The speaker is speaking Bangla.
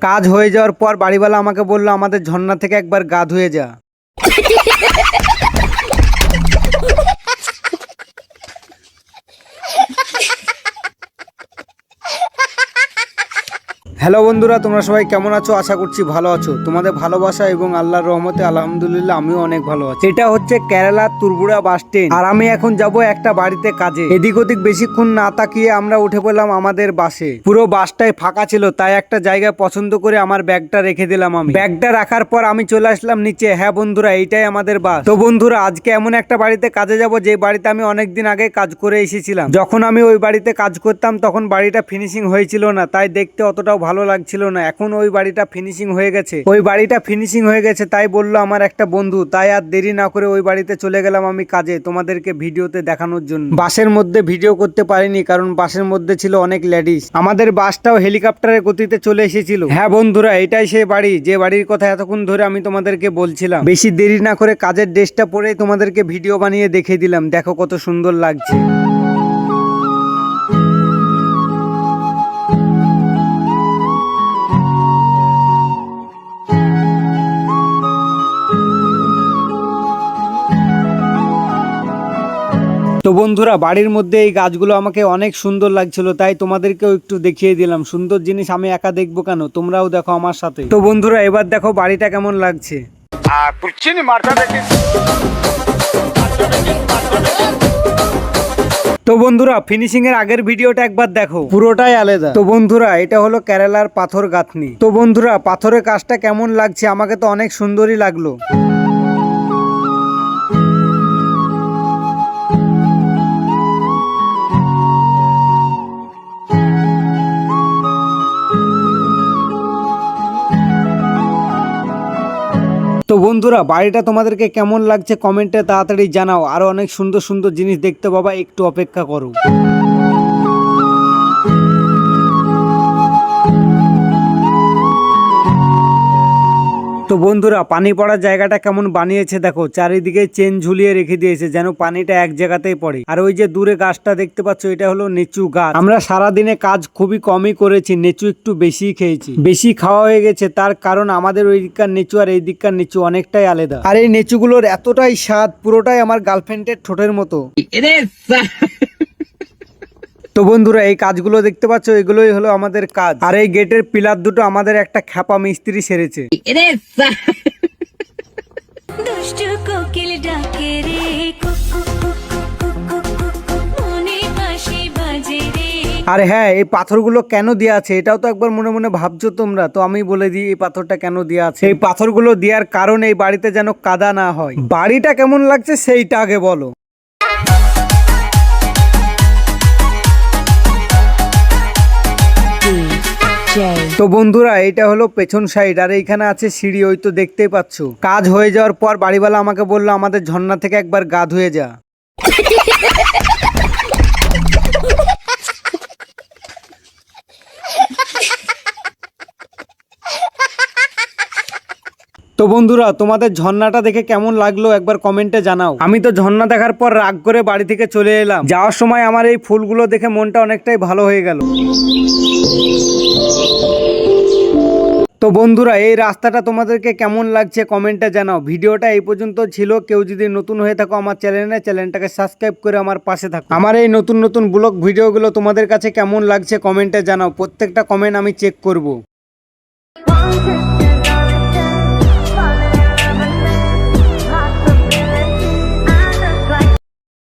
কাজ হয়ে যাওয়ার পর বাড়িওয়ালা আমাকে বললো আমাদের ঝর্ণা থেকে একবার গা ধুয়ে যা। হ্যালো বন্ধুরা, তোমরা সবাই কেমন আছো? আশা করছি ভালো আছো। তোমাদের ভালোবাসা এবং আল্লাহর রহমতে আলহামদুলিল্লাহ আমিও অনেক ভালো আছি। এটা হচ্ছে কেরালার তুরবুড়া বাস স্ট্যান্ড, আর আমি এখন যাব একটা বাড়িতে কাজে। এদিক ওদিক বেশিক্ষণ না তাকিয়ে আমরা উঠে পড়লাম আমাদের বাসে। পুরো বাসটাই ফাঁকা ছিল, তাই একটা জায়গা পছন্দ করে আমার ব্যাগটা রেখে দিলাম। আমি ব্যাগটা রাখার পর আমি চলে আসলাম নিচে। হ্যাঁ বন্ধুরা, এইটাই আমাদের বাস। তো বন্ধুরা, আজকে এমন একটা বাড়িতে কাজে যাব যে বাড়িতে আমি অনেকদিন আগে কাজ করে এসেছিলাম। যখন আমি ওই বাড়িতে কাজ করতাম তখন বাড়িটা ফিনিশিং হয়েছিল না, তাই দেখতে অতটাও ভালো লাগছিল না। এখন ওই বাড়িটা ফিনিশিং হয়ে গেছে। তাই বললো আমার একটা বন্ধু, তাই আর দেরি না করে ওই বাড়িতে চলে গেলাম আমি কাজে, তোমাদেরকে ভিডিওতে দেখানোর জন্য। বাসের মধ্যে ভিডিও করতে পারিনি কারণ বাসের মধ্যে ছিল অনেক লেডিস। আমাদের বাসটাও হেলিকপ্টারের গতিতে চলে এসেছিল। হ্যাঁ বন্ধুরা, এটাই সেই বাড়ি যে বাড়ির কথা এতক্ষণ ধরে আমি তোমাদেরকে বলছিলাম। বেশি দেরি না করে কাজের ড্রেসটা পরে তোমাদেরকে ভিডিও বানিয়ে দেখিয়ে দিলাম। দেখো কত সুন্দর লাগছে। তো বন্ধুরা, বাড়ির মধ্যে এই গাছগুলো আমাকে অনেক সুন্দর লাগছিল, তাই তোমাদেরকেও একটু দেখিয়ে দিলাম। সুন্দর জিনিস আমি একা দেখবো কেন, তোমরাও দেখো আমার সাথে। তো বন্ধুরা, এবার দেখো বাড়িটা কেমন লাগছে। তো বন্ধুরা, ফিনিশিং এর আগের ভিডিওটা একবার দেখো, পুরোটাই আলাদা। তো বন্ধুরা, এটা হলো কেরালার পাথর গাঁথনি। তো বন্ধুরা, পাথরের কাজটা কেমন লাগছে? আমাকে তো অনেক সুন্দরই লাগলো। তো বন্ধুরা, বাড়িটা তোমাদেরকে কেমন লাগছে কমেন্টে তাড়াতাড়ি জানাও। আরো অনেক সুন্দর সুন্দর জিনিস দেখতে পাবা, একটু অপেক্ষা করো। তো বন্ধুরা, পানি পড়ার জায়গাটা কেমন বানিয়েছে দেখো। চারিদিকে চেন ঝুলিয়ে রেখে দিয়েছে যেন পানিটা এক জায়গাতেই পড়ে। আর ওই যে দূরে গাছটা দেখতে পাচ্ছ, এটা হলো লিচু গাছ। আমরা সারাদিনে কাজ খুবই কমই করেছি, লিচু একটু বেশি খেয়েছি। বেশি খাওয়া হয়ে গেছে, তার কারণ আমাদের ওই দিককার লিচু আর এই দিককার লিচু অনেকটাই আলাদা। আর এই লিচুগুলোর এতটাই স্বাদ, পুরোটাই আমার গার্লফ্রেন্ডের ঠোঁটের মতো। তো বন্ধুরা, এই কাজগুলো দেখতে পাচ্ছ, এগুলোই হলো আমাদের কাজ। আর এই গেটের পিলার দুটো আমাদের একটা খ্যাপা মিস্ত্রি সেরেছে। আর হ্যাঁ, এই পাথরগুলো কেন দেওয়া আছে এটাও তো একবার মনে মনে ভাবছো তোমরা। তো আমি বলে দিই এই পাথরটা কেন দেওয়া আছে। এই পাথরগুলো দেওয়ার কারণ এই বাড়িতে যেন কাদা না হয়। বাড়িটা কেমন লাগছে সেইটা আগে বলো। তো বন্ধুরা, এটা হলো পেছন সাইড, আর এইখানে আছে সিঁড়ি, ওই তো দেখতেই পাচ্ছ। কাজ হয়ে যাওয়ার পর বাড়িওয়ালা আমাকে বললো আমাদের ঝর্ণা থেকে একবার গা ধুয়ে যা। তো বন্ধুরা, তোমাদের ঝর্ণাটা দেখে কেমন লাগলো একবার কমেন্টে জানাও। আমি তো ঝর্ণা দেখার পর রাগ করে বাড়ি থেকে চলে এলাম। যাওয়ার সময় আমার এই ফুলগুলো দেখে মনটা অনেকটাই ভালো হয়ে গেল। তো বন্ধুরা, এই রাস্তাটা তোমাদেরকে কেমন লাগছে কমেন্টে জানাও। ভিডিওটা এই পর্যন্ত ছিল। কেউ যদি নতুন হয়ে থাকো আমার চ্যানেলটাকে সাবস্ক্রাইব করে আমার পাশে থাকো। আমার এই নতুন নতুন ব্লগ ভিডিওগুলো তোমাদের কাছে কেমন লাগছে কমেন্টে জানাও। প্রত্যেকটা কমেন্ট আমি চেক করব।